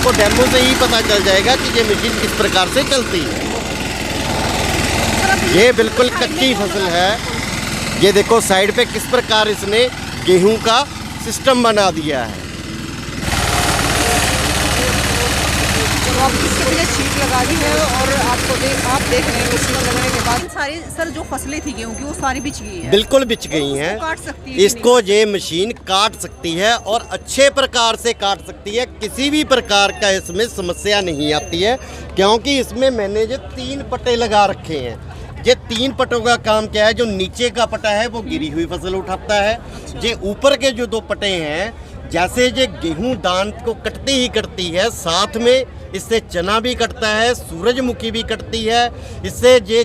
आपको डेमो से ही पता चल जाएगा कि ये मशीन किस प्रकार से चलती है। ये बिल्कुल कच्ची फसल है। ये देखो साइड पे किस प्रकार इसने गेहूं का सिस्टम बना दिया है। तो आप इसके लिए छीट लगा दी है और आप देख रहे हैं मशीन लगने के बाद सारी सर जो फसलें थी गेहूं की वो सारी बिछ गई है। बिल्कुल बिछ गई हैं। काट सकती है इसको ये मशीन काट सकती है और अच्छे प्रकार से काट सकती है। किसी भी प्रकार का इसमें समस्या नहीं आती है, क्योंकि इसमें मैंने जो 3 पट्टे लगा रखे हैं। ये 3 पट्टों का काम क्या है, जो नीचे का पट्टा है वो गिरी हुई फसल उठाता है। ये ऊपर के जो 2 पट्टे हैं, जैसे ये गेहूं दान को कटती ही कटती है, साथ में इससे चना भी कटता है, सूरजमुखी भी कटती है, इससे ये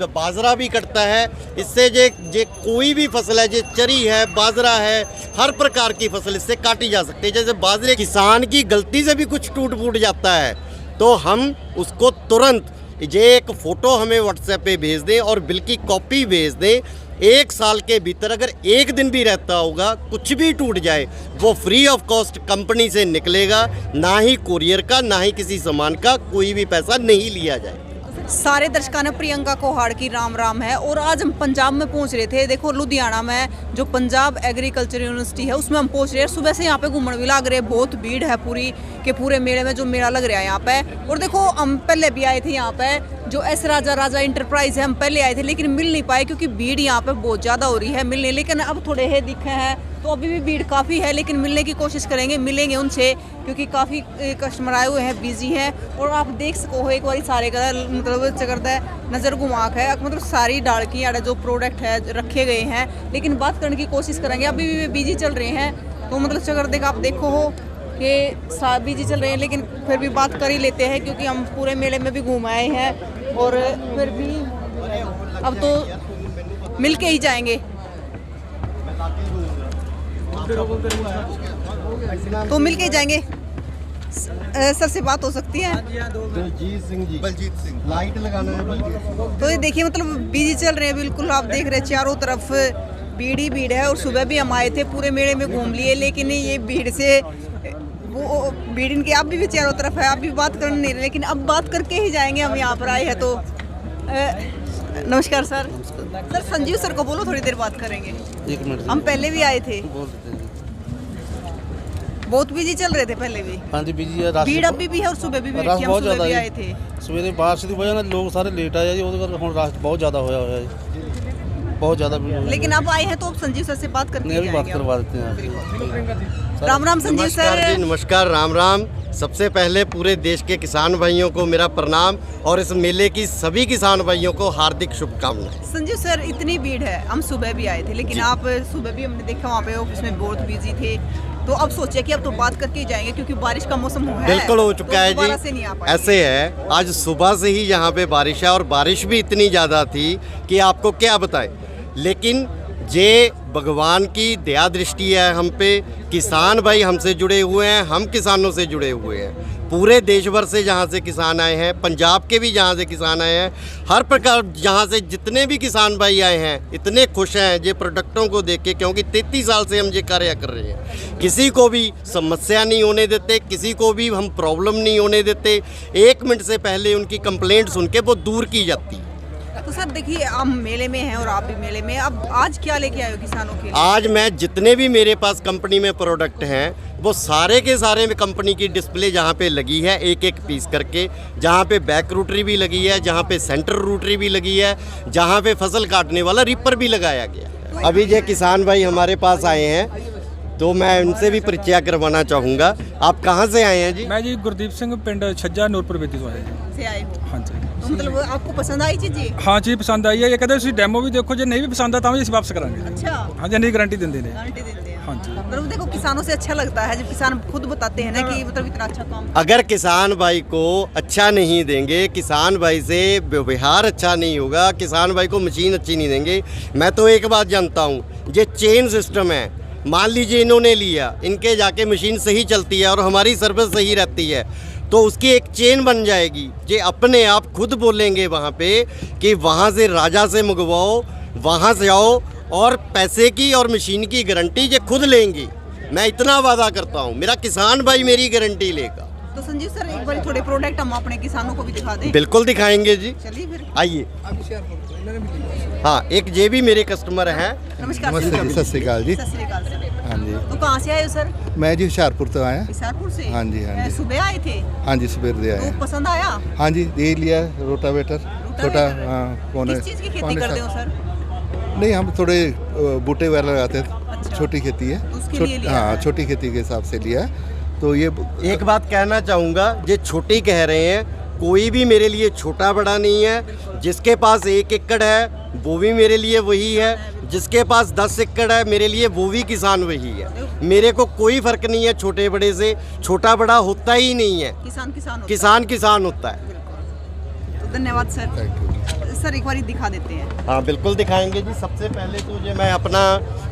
बाजरा भी कटता है, इससे ये कोई भी फसल है, ये चरी है, बाजरा है, हर प्रकार की फसल इससे काटी जा सकती है। जैसे बाजरे, किसान की गलती से भी कुछ टूट फूट जाता है तो हम उसको तुरंत ये एक फ़ोटो हमें व्हाट्सएप पे भेज दें और बिल की कॉपी भेज दें। 1 साल के भीतर अगर 1 दिन भी रहता होगा, कुछ भी टूट जाए, वो फ्री ऑफ कॉस्ट कंपनी से निकलेगा। ना ही कुरियर का, ना ही किसी सामान का कोई भी पैसा नहीं लिया जाए। सारे दर्शकों ने प्रियंका कोहाड़ की राम राम है। और आज हम पंजाब में पहुंच रहे थे। देखो लुधियाना में जो पंजाब एग्रीकल्चर यूनिवर्सिटी है उसमें हम पहुंच रहे हैं। सुबह से यहाँ पे घूमने भी लग रहे, बहुत भीड़ है पूरी के पूरे मेले में, जो मेला लग रहा है यहाँ पे। और देखो हम पहले भी आए थे यहाँ पे, जो एस राजा इंटरप्राइज है, हम पहले आए थे लेकिन मिल नहीं पाए क्योंकि भीड़ यहाँ पे बहुत ज़्यादा हो रही है मिलने। लेकिन अब थोड़े है दिखे हैं तो अभी भी भीड़ काफ़ी है, लेकिन मिलने की कोशिश करेंगे, मिलेंगे उनसे क्योंकि काफ़ी कस्टमर आए हुए हैं, बिजी हैं। और आप देख सको हो एक बार सारे का मतलब करता है नज़र घुमा है, मतलब सारी डाल की जो प्रोडक्ट है रखे गए हैं। लेकिन बात करने की कोशिश करेंगे, अभी भी बिजी चल रहे हैं तो मतलब चकर देख आप देखो हो कि बिजी चल रहे हैं, लेकिन फिर भी बात कर ही लेते हैं क्योंकि हम पूरे मेले में भी घूम आए हैं। और फिर भी अब तो मिल के ही जाएंगे, तो मिल के जाएंगे। सर से बात हो सकती है? बलजीत सिंह लाइट लगाना है। तो ये देखिए मतलब बिजी चल रहे हैं बिल्कुल। आप देख रहे हैं चारों तरफ भीड़ ही भीड़ है। और सुबह भी हम आए थे, पूरे मेले में घूम लिए, लेकिन ये भीड़ से वो भीड़ इनके आप भी चारों तरफ है। आप भी बात कर नहीं रहे, लेकिन अब बात करके ही जाएंगे। हम यहाँ पर आए हैं तो नमस्कार सर। सर संजीव सर को बोलो, थोड़ी देर बात करेंगे। 1 मिनट। हम पहले भी आए थे, बहुत बिजी चल रहे थे पहले भी। हाँ जी बिजी है, भीड़ अभी भी है और सुबह भी रश बहुत ज़्यादा भी है। आए थे सवेरे बारिश की वजह ਨਾਲ लोग सारे लेट आए जी, ਉਹਦੇ ਕਰਕੇ ਹੁਣ रश बहुत ज़्यादा होया है जी, बहुत ज़्यादा भीड़। लेकिन अब आए हैं तो अब संजीव सर से बात करके नहीं अभी बात जाएंगे। करवा देते हैं। राम राम संजीव नमस्कार सर। जी, नमस्कार, राम राम। सबसे पहले पूरे देश के किसान भाइयों को मेरा प्रणाम और इस मेले की सभी किसान भाइयों को हार्दिक शुभकामनाएं। संजीव सर इतनी भीड़ है, हम सुबह भी आए थे लेकिन आप सुबह भी हमने देखा वहाँ पे ऑफिस में बहुत बिजी थे, तो अब सोचे कि अब तो बात करके ही जाएंगे क्योंकि बारिश का मौसम है। बिल्कुल हो चुका है दोबारा से नहीं आ जी। पाएंगे। ऐसे है, आज सुबह से ही यहाँ पे बारिश है और बारिश भी इतनी ज़्यादा थी कि आपको क्या बताएं। लेकिन ये भगवान की दया दृष्टि है हम पे। किसान भाई हमसे जुड़े हुए हैं, हम किसानों से जुड़े हुए हैं। पूरे देश भर से जहाँ से किसान आए हैं, पंजाब के भी जहाँ से किसान आए हैं, हर प्रकार जहाँ से जितने भी किसान भाई आए हैं इतने खुश हैं ये प्रोडक्टों को देख के, क्योंकि 33 साल से हम ये कार्य कर रहे हैं। किसी को भी समस्या नहीं होने देते, किसी को भी हम प्रॉब्लम नहीं होने देते। 1 मिनट से पहले उनकी कंप्लेंट सुन के वो दूर की जाती है। तो सर देखिए हम मेले में हैं और आप भी मेले में, अब आज क्या लेके आए हो किसानों के लिए? आज मैं जितने भी मेरे पास कंपनी में प्रोडक्ट हैं वो सारे के सारे में कंपनी की डिस्प्ले जहाँ पे लगी है, एक एक पीस करके, जहाँ पे बैक रूटरी भी लगी है, जहाँ पे सेंटर रूटरी भी लगी है, जहाँ पे फसल काटने वाला रिपर भी लगाया गया। अभी ये किसान भाई हमारे पास आए हैं तो मैं उनसे भी परिचय करवाना चाहूँगा। आप कहाँ से आए हैं जी? मैं जी गुरदीप सिंह पिंड छज्जा नूरपुर बेदी ਤੋਂ ਆਇਆ ਜੀ। से आए हो? हाँ जी। तो मतलब आपको पसंद आई चीज़? हाँ जी पसंद आई है। ये कहते ਤੁਸੀਂ ਡੈਮੋ ਵੀ ਦੇਖੋ, ਜੇ ਨਹੀਂ ਵੀ ਪਸੰਦ ਆ ਤਾਂ ਵੀ ਅਸੀਂ ਵਾਪਸ ਕਰਾਂਗੇ। अच्छा, हाँ जी, नहीं गारंटी ਦਿੰਦੇ ਨੇ। गारंटी देते हैं। हाँ जी। मतलब देखो किसानों से अच्छा लगता है जब किसान खुद बताते हैं ना कि मतलब इतना अच्छा काम। अगर किसान भाई को अच्छा नहीं देंगे, किसान भाई से व्यवहार अच्छा नहीं होगा, किसान भाई को मशीन अच्छी नहीं देंगे। मैं तो एक बात जानता हूँ, ये चेन सिस्टम है। मान लीजिए इन्होंने लिया, इनके जाके मशीन सही चलती है और हमारी सर्विस सही रहती है तो उसकी एक चेन बन जाएगी। ये अपने आप खुद बोलेंगे वहाँ पे कि वहाँ से राजा से मंगवाओ, वहाँ से आओ, और पैसे की और मशीन की गारंटी ये खुद लेंगी। मैं इतना वादा करता हूँ, मेरा किसान भाई मेरी गारंटी लेगा। तो संजीव सर एक बार थोड़े प्रोडक्ट हम अपने किसानों को भी दिखा दें। बिल्कुल दिखाएंगे जी, चलिए फिर। आइए। हाँ, एक ये भी मेरे कस्टमर हैं। नमस्कार नमस्ते जी, सत श्री अकाल जी। सत श्री अकाल सर। हाँ जी, तो कहाँ से आए हो सर? मैं जी हुशियारपुर तो आया। हिसारपुर से? हाँ जी, हाँ जी। सुबह आए थे? हाँ जी, सवेर दे आए। तो पसंद आया? हाँ जी, दे लिया रोटावेटर छोटा। हाँ, पौने किस चीज़ की खेती करते हो सर? नहीं, हम थोड़े बूटे वगैरह लगाते हैं। अच्छा। छोटी खेती है। तो उसके लिए लिया हाँ, है। छोटी खेती के हिसाब से लिया है। तो ये एक बात कहना चाहूँगा, ये छोटी कह रहे हैं, कोई भी मेरे लिए छोटा बड़ा नहीं है। जिसके पास 1 एकड़ है वो भी मेरे लिए वही है, जिसके पास 10 एकड़ है मेरे लिए वो भी किसान वही है। मेरे को कोई फर्क नहीं है छोटे बड़े से, छोटा बड़ा होता ही नहीं है, किसान किसान होता किसान किसान होता है। है। तो धन्यवाद सर। Thank you. सर एक बार दिखा देते हैं। हाँ, बिल्कुल दिखाएंगे जी। सबसे पहले तो जो मैं अपना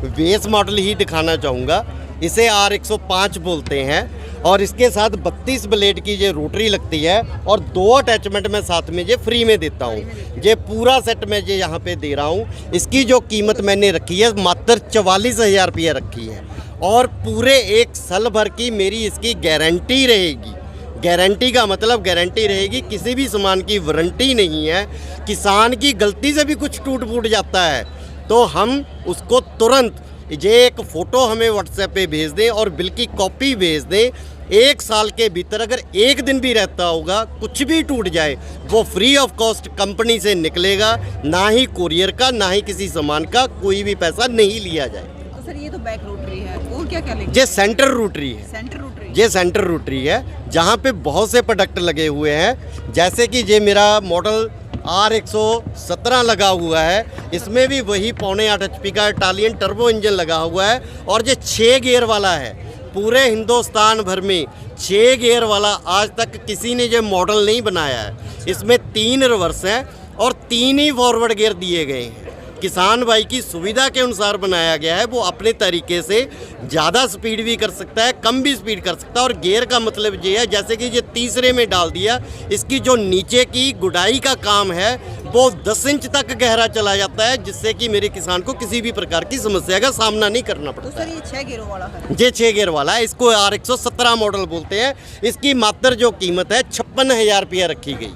बेस मॉडल ही दिखाना चाहूँगा। इसे R105 बोलते हैं और इसके साथ 32 ब्लेड की ये रोटरी लगती है और 2 अटैचमेंट मैं साथ में ये फ्री में देता हूँ। ये पूरा सेट मैं ये यहाँ पे दे रहा हूँ। इसकी जो कीमत मैंने रखी है मात्र 44,000 रुपये रखी है और पूरे 1 साल भर की मेरी इसकी गारंटी रहेगी। गारंटी का मतलब गारंटी रहेगी, किसी भी सामान की वारंटी नहीं है। किसान की गलती से भी कुछ टूट फूट जाता है तो हम उसको तुरंत ये एक फ़ोटो हमें व्हाट्सएप पे भेज दें और बिल की कॉपी भेज दें। 1 साल के भीतर अगर 1 दिन भी रहता होगा, कुछ भी टूट जाए, वो फ्री ऑफ कॉस्ट कंपनी से निकलेगा। ना ही कुरियर का, ना ही किसी सामान का कोई भी पैसा नहीं लिया जाए। तो सर ये तो बैक रोटरी है, और क्या क्या लेंगे? ये सेंटर रोटरी है। Centre rotary. ये सेंटर रोटरी है जहाँ पे बहुत से प्रोडक्ट लगे हुए हैं। जैसे कि ये मेरा मॉडल R117 लगा हुआ है, इसमें भी वही 8.5 HP का इटालियन टर्बो इंजन लगा हुआ है और ये 6 गियर वाला है। पूरे हिंदुस्तान भर में 6 गियर वाला आज तक किसी ने ये मॉडल नहीं बनाया है। इसमें 3 रिवर्स हैं और 3 ही फॉरवर्ड गियर दिए गए हैं। किसान भाई की सुविधा के अनुसार बनाया गया है। वो अपने तरीके से ज़्यादा स्पीड भी कर सकता है, कम भी स्पीड कर सकता है। और गियर का मतलब ये है, जैसे कि ये तीसरे में डाल दिया, इसकी जो नीचे की गुडाई का काम है वो 10 इंच तक गहरा चला जाता है, जिससे कि मेरे किसान को किसी भी प्रकार की समस्या का सामना नहीं करना तो पड़ता सर है। ये 6 गियरों वाला है? ये 6 गियर वाला है। इसको R117 मॉडल बोलते हैं। इसकी मात्र जो कीमत है 56,000 रुपया रखी गई।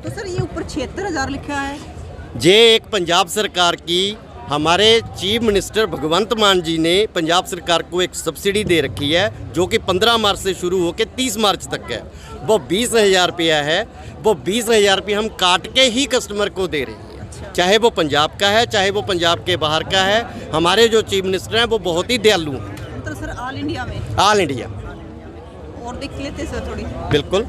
तो सर ये ऊपर 76,000 लिखा है। ये एक पंजाब सरकार की, हमारे चीफ मिनिस्टर भगवंत मान जी ने पंजाब सरकार को एक सब्सिडी दे रखी है जो कि 15 मार्च से शुरू होकर 30 मार्च तक है। वो 20,000 रुपया है। वो 20,000 रुपये हम काट के ही कस्टमर को दे रहे हैं, चाहे वो पंजाब का है, चाहे वो पंजाब के बाहर का है। हमारे जो चीफ मिनिस्टर हैं वो बहुत ही दयालु हैं। मतलब सर ऑल इंडिया में? All India. और देख लेते सर थोड़ी। बिल्कुल।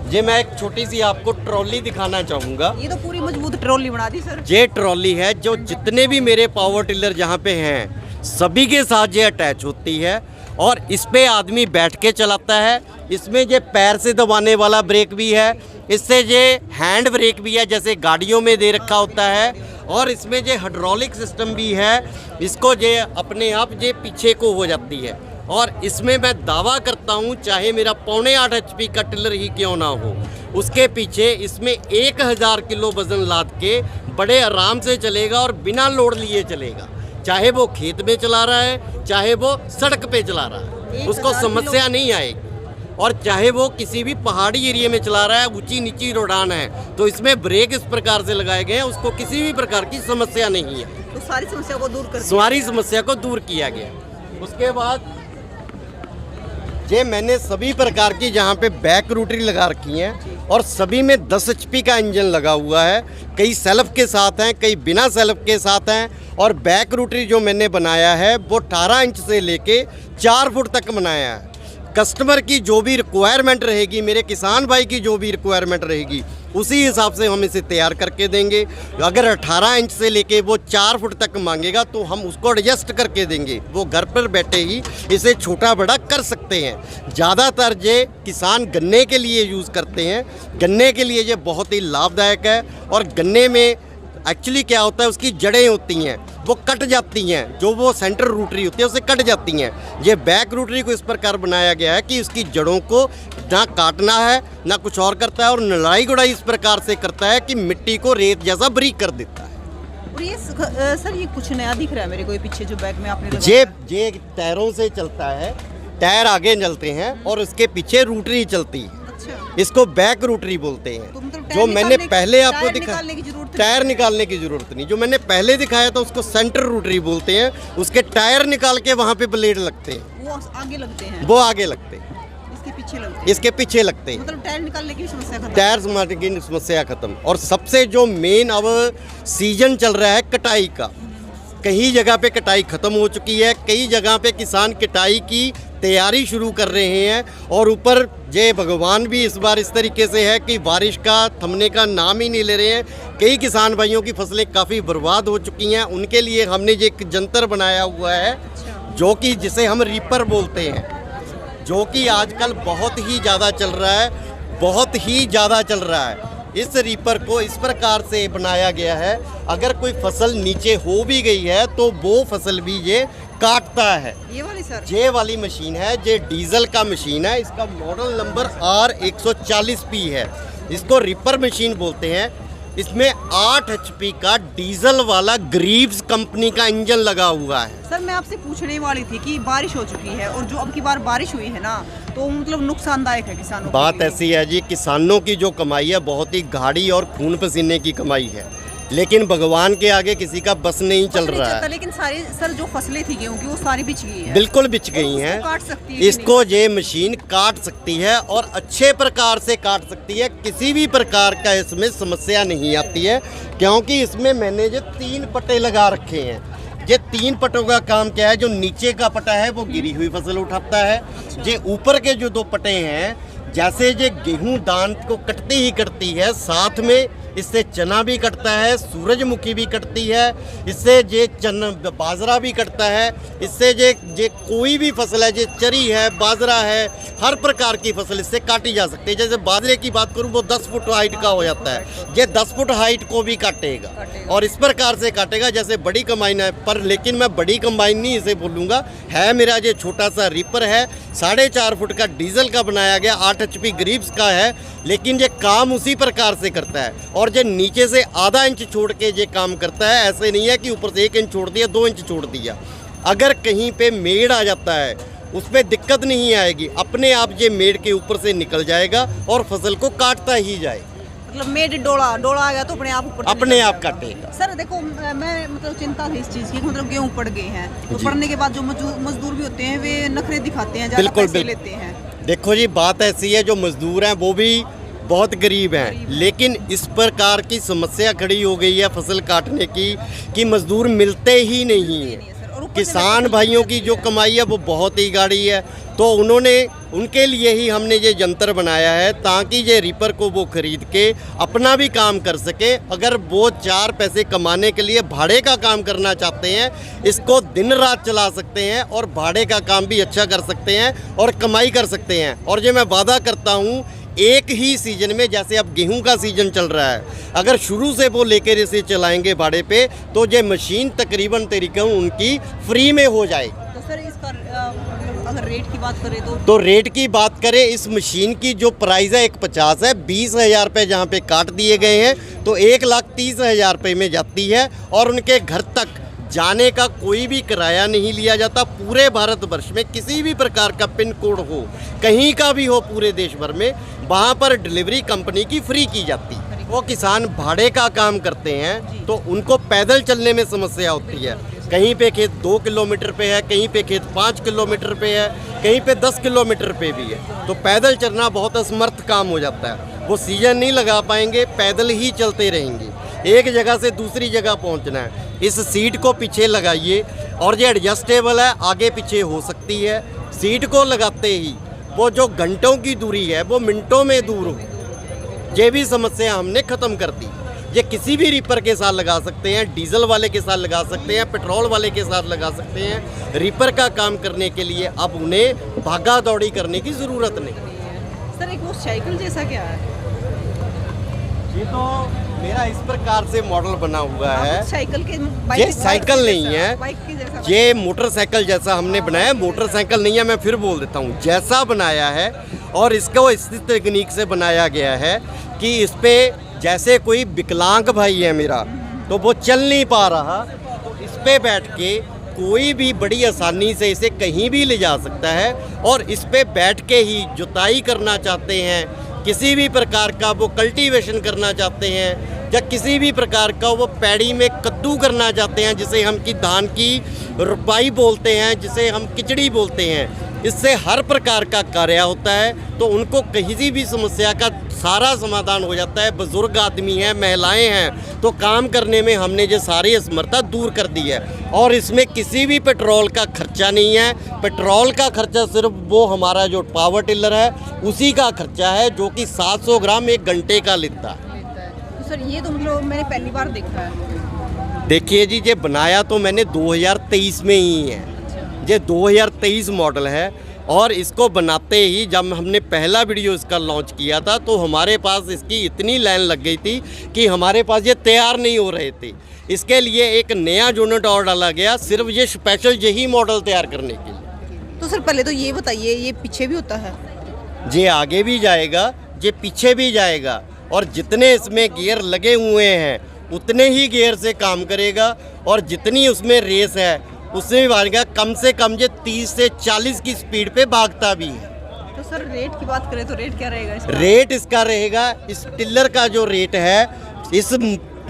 ये मैं एक छोटी सी आपको ट्रॉली दिखाना चाहूँगा। ये तो पूरी मजबूत ट्रॉली बना दी सर। ये ट्रॉली है जो जितने भी मेरे पावर टिलर जहाँ पे हैं सभी के साथ ये अटैच होती है और इस पे आदमी बैठ के चलाता है। इसमें ये पैर से दबाने वाला ब्रेक भी है, इससे ये हैंड ब्रेक भी है जैसे गाड़ियों में दे रखा होता है, और इसमें ये हाइड्रोलिक सिस्टम भी है। इसको ये अपने आप ये पीछे को हो जाती है और इसमें मैं दावा करता हूँ चाहे मेरा 8.5 HP का टिलर ही क्यों ना हो, उसके पीछे इसमें 1000 किलो वजन लाद के बड़े आराम से चलेगा और बिना लोड लिए चलेगा। चाहे वो खेत में चला रहा है, चाहे वो सड़क पे चला रहा है, उसको समस्या नहीं आएगी। और चाहे वो किसी भी पहाड़ी एरिया में चला रहा है, ऊंची नीची रोडान है, तो इसमें ब्रेक इस प्रकार से लगाए गए हैं, उसको किसी भी प्रकार की समस्या नहीं है। तो सारी समस्या को दूर कर सारी समस्या को दूर किया गया। उसके बाद ये मैंने सभी प्रकार की जहाँ पे बैक रोटरी लगा रखी हैं और सभी में 10 HP का इंजन लगा हुआ है। कई सेल्फ के साथ हैं, कई बिना सेल्फ के साथ हैं। और बैक रोटरी जो मैंने बनाया है वो 18 इंच से लेके 4 फुट तक बनाया है। कस्टमर की जो भी रिक्वायरमेंट रहेगी, मेरे किसान भाई की जो भी रिक्वायरमेंट रहेगी, उसी हिसाब से हम इसे तैयार करके देंगे। अगर 18 इंच से लेके वो 4 फुट तक मांगेगा तो हम उसको एडजस्ट करके देंगे। वो घर पर बैठे ही इसे छोटा बड़ा कर सकते हैं। ज़्यादातर ये किसान गन्ने के लिए यूज़ करते हैं। गन्ने के लिए ये बहुत ही लाभदायक है। और गन्ने में एक्चुअली क्या होता है, उसकी जड़ें होती हैं वो कट जाती हैं, जो वो सेंटर रूटरी होती है उससे कट जाती हैं। ये बैक रूटरी को इस प्रकार बनाया गया है कि उसकी जड़ों को ना काटना है ना कुछ और करता है, और नलाई गुड़ाई इस प्रकार से करता है कि मिट्टी को रेत जैसा बारीक कर देता है। और ये सर ये कुछ नया दिख रहा है मेरे को, ये पीछे जो बैग में आपने लगाया ये टायरों से चलता है। टायर आगे चलते हैं और उसके पीछे रोटरी चलती है। अच्छा, इसको बैक रोटरी बोलते हैं। तो मतलब जो मैंने पहले आपको टायर दिखाया, निकालने की जरूरत टायर निकालने की जरूरत नहीं। जो मैंने पहले दिखाया था उसको सेंटर रोटरी बोलते हैं। उसके टायर निकाल के वहाँ पे ब्लेड लगते हैं, वो आगे लगते हैं, वो आगे लगते हैं, इसके पीछे लगते हैं। इसके पीछे लगते हैं। मतलब टायर निकालने की भी समस्या खत्म। टायर समाने की समस्या खत्म। और सबसे जो मेन अब सीजन चल रहा है कटाई का, कई जगह पे कटाई खत्म हो चुकी है, कई जगह पे किसान कटाई की तैयारी शुरू कर रहे हैं। और ऊपर जय भगवान भी इस बार इस तरीके से है कि बारिश का थमने का नाम ही नहीं ले रहे हैं। कई किसान भाइयों की फसलें काफ़ी बर्बाद हो चुकी हैं। उनके लिए हमने जो एक जंतर बनाया हुआ है, जो कि जिसे हम रीपर बोलते हैं, जो कि आजकल बहुत ही ज़्यादा चल रहा है, बहुत ही ज़्यादा चल रहा है। इस रीपर को इस प्रकार से बनाया गया है, अगर कोई फसल नीचे हो भी गई है तो वो फसल भी ये काटता है। ये वाली सर, ये वाली मशीन है, ये डीजल का मशीन है। इसका मॉडल नंबर R140P है। इसको रीपर मशीन बोलते हैं। इसमें 8 HP का डीजल वाला ग्रीव्स कंपनी का इंजन लगा हुआ है। सर मैं आपसे पूछने वाली थी कि बारिश हो चुकी है और जो अब की बार बारिश हुई है ना, तो मतलब नुकसानदायक है किसानों के बात लिए। ऐसी है जी, किसानों की जो कमाई है बहुत ही गाढ़ी और खून पसीने की कमाई है, लेकिन भगवान के आगे किसी का बस नहीं चल रहा है। लेकिन सारी सर जो फसलें थी गेहूं की वो सारी बिछ गई है। बिल्कुल बिछ गई उसको हैं। काट सकती है कि इसको ये मशीन काट सकती है और अच्छे प्रकार से काट सकती है। किसी भी प्रकार का इसमें समस्या नहीं आती है, क्योंकि इसमें मैंने ये 3 पट्टे लगा रखे हैं। ये 3 पट्टों का काम क्या है, जो नीचे का पट्टा है वो गिरी हुई फसल उठाता है। ये ऊपर के जो 2 पट्टे हैं, जैसे ये गेहूं दान को कटती ही कटती है, साथ में इससे चना भी कटता है, सूरजमुखी भी कटती है, इससे ये बाजरा भी कटता है। इससे ये कोई भी फसल है, जो चरी है, बाजरा है, हर प्रकार की फसल इससे काटी जा सकती है। जैसे बाजरे की बात करूं, वो 10 फुट हाइट का हो जाता है, ये 10 फुट हाइट को भी काटेगा और इस प्रकार से काटेगा जैसे बड़ी कंबाइन है। पर लेकिन मैं बड़ी कंबाइन नहीं इसे बोलूँगा, है मेरा ये छोटा सा रीपर है, 4.5 फुट का डीजल का बनाया गया, 8 HP ग्रीव्स का है, लेकिन ये काम उसी प्रकार से करता है। और ये नीचे से आधा इंच छोड़ के ये काम करता है। ऐसे नहीं है कि ऊपर से 1 इंच छोड़ दिया, 2 इंच छोड़ दिया। अगर कहीं पे मेड़ आ जाता है उसमें दिक्कत नहीं आएगी, अपने आप ये मेड़ के ऊपर से निकल जाएगा और फसल को काटता ही जाए। मतलब मेड डोला आ गया तो अपने आप ऊपर अपने आप काटेगा। सर देखो मैं मतलब चिंता थी इस चीज़ की, मतलब गेहूँ पड़ गए हैं तो जी। पड़ने के बाद जो मजदूर भी होते हैं वे नखरे दिखाते हैं, ज़्यादा बिल्कुल, पैसे बिल्कुल। लेते हैं। देखो जी, बात ऐसी है, जो मजदूर हैं वो भी बहुत गरीब हैं, लेकिन इस प्रकार की समस्या खड़ी हो गई है फसल काटने की कि मजदूर मिलते ही नहीं हैं। किसान भाइयों की जो कमाई है वो बहुत ही गाढ़ी है, तो उनके लिए ही हमने ये यंत्र बनाया है, ताकि ये रीपर को वो खरीद के अपना भी काम कर सके। अगर वो 4 पैसे कमाने के लिए भाड़े का काम करना चाहते हैं, इसको दिन रात चला सकते हैं और भाड़े का काम भी अच्छा कर सकते हैं और कमाई कर सकते हैं। और ये मैं वादा करता हूँ, एक ही सीजन में, जैसे अब गेहूं का सीजन चल रहा है, अगर शुरू से वो लेकर इसे चलाएंगे भाड़े पे, तो ये मशीन तकरीबन तरीका उनकी फ्री में हो जाएगी। तो सर इसका अगर रेट की बात करें तो रेट की बात करें, इस मशीन की जो प्राइस है 150 है। 20,000 रुपये जहाँ पे काट दिए गए हैं तो 1,30,000 रुपये में जाती है और उनके घर तक जाने का कोई भी किराया नहीं लिया जाता। पूरे भारतवर्ष में किसी भी प्रकार का पिन कोड हो, कहीं का भी हो पूरे देश भर में, वहाँ पर डिलीवरी कंपनी की फ्री की जाती है। वो किसान भाड़े का काम करते हैं तो उनको पैदल चलने में समस्या होती है। कहीं पे खेत 2 किलोमीटर पे है, कहीं पे खेत 5 किलोमीटर पे है, कहीं पे 10 किलोमीटर पे भी है, तो पैदल चलना बहुत असमर्थ काम हो जाता है। वो सीजन नहीं लगा पाएंगे, पैदल ही चलते रहेंगे, एक जगह से दूसरी जगह पहुंचना है। इस सीट को पीछे लगाइए और ये एडजस्टेबल है, आगे पीछे हो सकती है। सीट को लगाते ही वो जो घंटों की दूरी है वो मिनटों में दूर हो, ये भी समस्या हमने ख़त्म कर दी। ये किसी भी रीपर के साथ लगा सकते हैं, डीजल वाले के साथ लगा सकते हैं, पेट्रोल वाले के साथ लगा सकते हैं। रीपर का काम करने के लिए अब उन्हें भागा दौड़ी करने की ज़रूरत नहीं। सर एक वो साइकिल जैसा क्या है? ये तो मेरा इस प्रकार से मॉडल बना हुआ है। साइकिल के ये साइकिल नहीं है, बाइक के जैसा। ये मोटरसाइकिल जैसा हमने बनाया। मोटरसाइकिल नहीं है, मैं फिर बोल देता हूँ, जैसा बनाया है। और इसको इस तकनीक से बनाया गया है कि इस पे जैसे कोई विकलांग भाई है मेरा, तो वो चल नहीं पा रहा, तो इस पे बैठ के कोई भी बड़ी आसानी से इसे कहीं भी ले जा सकता है और इस पे बैठ के ही जुताई करना चाहते हैं, किसी भी प्रकार का वो कल्टीवेशन करना चाहते हैं, या किसी भी प्रकार का वो पैड़ी में कद्दू करना चाहते हैं, जिसे हम की धान की रुपाई बोलते हैं, जिसे हम खिचड़ी बोलते हैं, इससे हर प्रकार का कार्य होता है। तो उनको किसी भी समस्या का सारा समाधान हो जाता है। बुजुर्ग आदमी हैं, महिलाएं हैं, तो काम करने में हमने जो सारी असमर्थता दूर कर दी है। और इसमें किसी भी पेट्रोल का खर्चा नहीं है। पेट्रोल का खर्चा सिर्फ वो हमारा जो पावर टिलर है उसी का खर्चा है, जो कि 700 ग्राम 1 घंटे का लेता है। तो सर ये तो मतलब मैंने पहली बार देखा है। देखिए जी, ये बनाया तो मैंने 2023 में ही है। ये 2023 मॉडल है और इसको बनाते ही जब हमने पहला वीडियो इसका लॉन्च किया था तो हमारे पास इसकी इतनी लाइन लग गई थी कि हमारे पास ये तैयार नहीं हो रहे थे। इसके लिए एक नया यूनिट और डाला गया, सिर्फ ये स्पेशल यही मॉडल तैयार करने के लिए। तो सर पहले तो ये बताइए, ये पीछे भी होता है? ये आगे भी जाएगा, ये पीछे भी जाएगा, और जितने इसमें गियर लगे हुए हैं उतने ही गियर से काम करेगा। और जितनी उसमें रेस है उससे भी भागेगा। कम से कम ये 30 से 40 की स्पीड पे भागता भी है। तो सर रेट की बात करें तो रेट क्या रहेगा इसका? रेट इसका रहेगा, इस टिलर का जो रेट है इस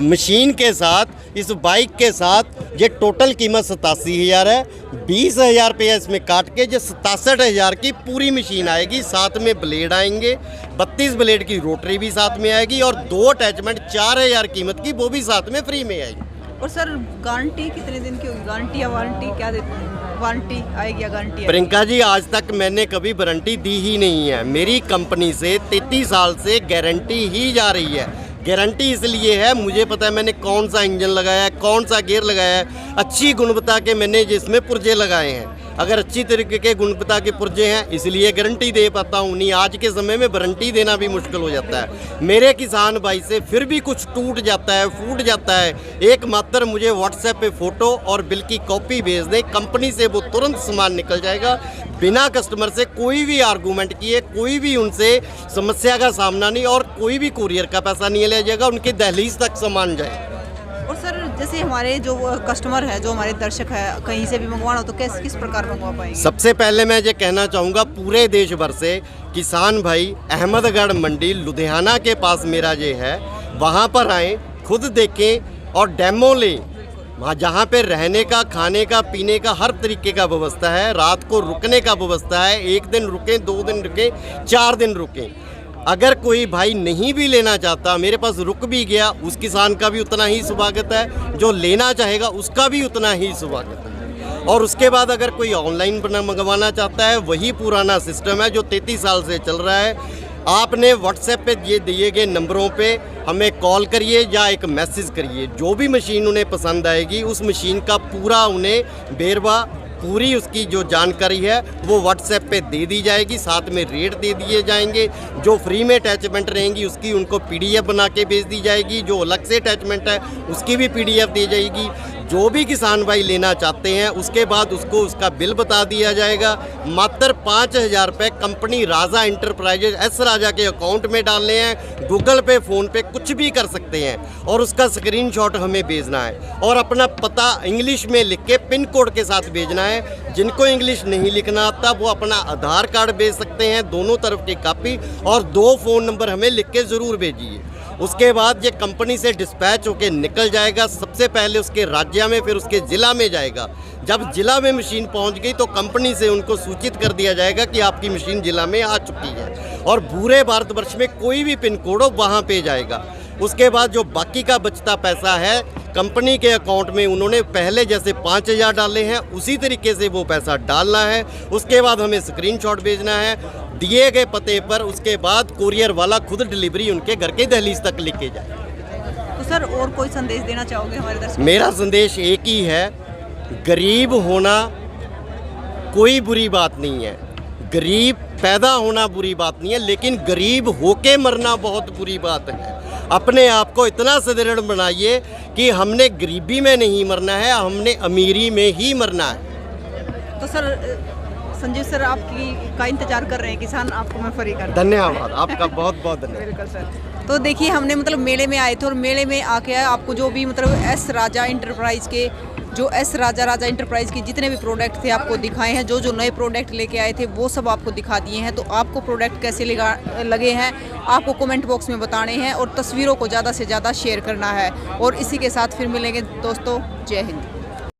मशीन के साथ, इस बाइक के साथ, ये टोटल कीमत 87,000 है। 20,000 रुपया इसमें काट के जो 67,000 की पूरी मशीन आएगी। साथ में ब्लेड आएंगे, 32 ब्लेड की रोटरी भी साथ में आएगी, और 2 अटैचमेंट 4,000 कीमत की वो भी साथ में फ्री में आएगी। और सर गारंटी कितने दिन की होगी? गारंटी या वारंटी क्या देते हैं? वारंटी आएगी या गारंटी? प्रियंका जी, आज तक मैंने कभी वारंटी दी ही नहीं है। मेरी कंपनी से 33 साल से गारंटी ही जा रही है। गारंटी इसलिए है, मुझे पता है मैंने कौन सा इंजन लगाया है, कौन सा गियर लगाया है, अच्छी गुणवत्ता के मैंने जिसमें पुर्जे लगाए हैं। अगर अच्छी तरीके के गुणवत्ता के पुर्जे हैं इसलिए गारंटी दे पाता हूँ, नहीं आज के समय में वारंटी देना भी मुश्किल हो जाता है। मेरे किसान भाई से फिर भी कुछ टूट जाता है, फूट जाता है, एकमात्र मुझे व्हाट्सएप पे फ़ोटो और बिल की कॉपी भेज दें, कंपनी से वो तुरंत सामान निकल जाएगा, बिना कस्टमर से कोई भी आर्गूमेंट किए, कोई भी उनसे समस्या का सामना नहीं, और कोई भी कुरियर का पैसा नहीं लिया जाएगा, उनकी दहलीज तक सामान जाए। और सर जैसे हमारे जो कस्टमर है, जो हमारे दर्शक है, कहीं से भी मंगवाना हो तो कैसे किस प्रकार मंगवा पाएंगे? सबसे पहले मैं ये कहना चाहूँगा, पूरे देश भर से किसान भाई अहमदगढ़ मंडी लुधियाना के पास मेरा ये है, वहाँ पर आएँ, खुद देखें और डेमो लें। वहाँ जहाँ पे रहने का, खाने का, पीने का हर तरीके का व्यवस्था है, रात को रुकने का व्यवस्था है, 1 दिन रुकें, 2 दिन रुकें, 4 दिन रुकें। अगर कोई भाई नहीं भी लेना चाहता, मेरे पास रुक भी गया, उस किसान का भी उतना ही स्वागत है, जो लेना चाहेगा उसका भी उतना ही स्वागत है। और उसके बाद अगर कोई ऑनलाइन मंगवाना चाहता है, वही पुराना सिस्टम है जो 33 साल से चल रहा है। आपने व्हाट्सएप पे ये दिए गए नंबरों पे हमें कॉल करिए या एक मैसेज करिए, जो भी मशीन उन्हें पसंद आएगी उस मशीन का पूरा उन्हें बेरवा, पूरी उसकी जो जानकारी है वो व्हाट्सएप पे दे दी जाएगी, साथ में रेट दे दिए जाएंगे। जो फ्री में अटैचमेंट रहेंगी उसकी उनको PDF बना के भेज दी जाएगी, जो अलग से अटैचमेंट है उसकी भी PDF दी जाएगी। जो भी किसान भाई लेना चाहते हैं उसके बाद उसको उसका बिल बता दिया जाएगा। मात्र 5,000 रुपये कंपनी राजा इंटरप्राइजेज एस राजा के अकाउंट में डालने हैं, गूगल पे, फ़ोन पे कुछ भी कर सकते हैं, और उसका स्क्रीनशॉट हमें भेजना है, और अपना पता इंग्लिश में लिख के पिन कोड के साथ भेजना है। जिनको इंग्लिश नहीं लिखना आता वो अपना आधार कार्ड भेज सकते हैं, दोनों तरफ की कॉपी, और 2 फ़ोन नंबर हमें लिख के ज़रूर भेजिए। उसके बाद ये कंपनी से डिस्पैच होके निकल जाएगा। सबसे पहले उसके राज्य में, फिर उसके ज़िला में जाएगा। जब ज़िला में मशीन पहुंच गई तो कंपनी से उनको सूचित कर दिया जाएगा कि आपकी मशीन ज़िला में आ चुकी है, और पूरे भारतवर्ष में कोई भी पिन कोड हो वहाँ पे जाएगा। उसके बाद जो बाकी का बचता पैसा है कंपनी के अकाउंट में उन्होंने पहले जैसे 5,000 डाले हैं उसी तरीके से वो पैसा डालना है। उसके बाद हमें स्क्रीनशॉट भेजना है दिए गए पते पर। उसके बाद कुरियर वाला खुद डिलीवरी उनके घर के दहलीज तक लेके जाए। तो सर और कोई संदेश देना चाहोगे हमारे दर्शक? मेरा संदेश एक ही है, गरीब होना कोई बुरी बात नहीं है, गरीब पैदा होना बुरी बात नहीं है, लेकिन गरीब होके मरना बहुत बुरी बात है। अपने आप को इतना सुदृढ़ बनाइए कि हमने गरीबी में नहीं मरना है, हमने अमीरी में ही मरना है। तो सर संजीव सर आपकी का इंतजार कर रहे हैं किसान, आपको मैं फ्री कर। धन्यवाद आपका, बहुत बहुत धन्यवाद। बिल्कुल सर। तो देखिए हमने मतलब मेले में आए थे, और मेले में आके आपको जो भी मतलब एस राजा इंटरप्राइज के जो एस राजा इंटरप्राइज की जितने भी प्रोडक्ट थे आपको दिखाए हैं, जो नए प्रोडक्ट लेके आए थे वो सब आपको दिखा दिए हैं। तो आपको प्रोडक्ट कैसे लगे हैं आपको कमेंट बॉक्स में बताने हैं और तस्वीरों को ज़्यादा से ज़्यादा शेयर करना है। और इसी के साथ फिर मिलेंगे दोस्तों, जय हिंद।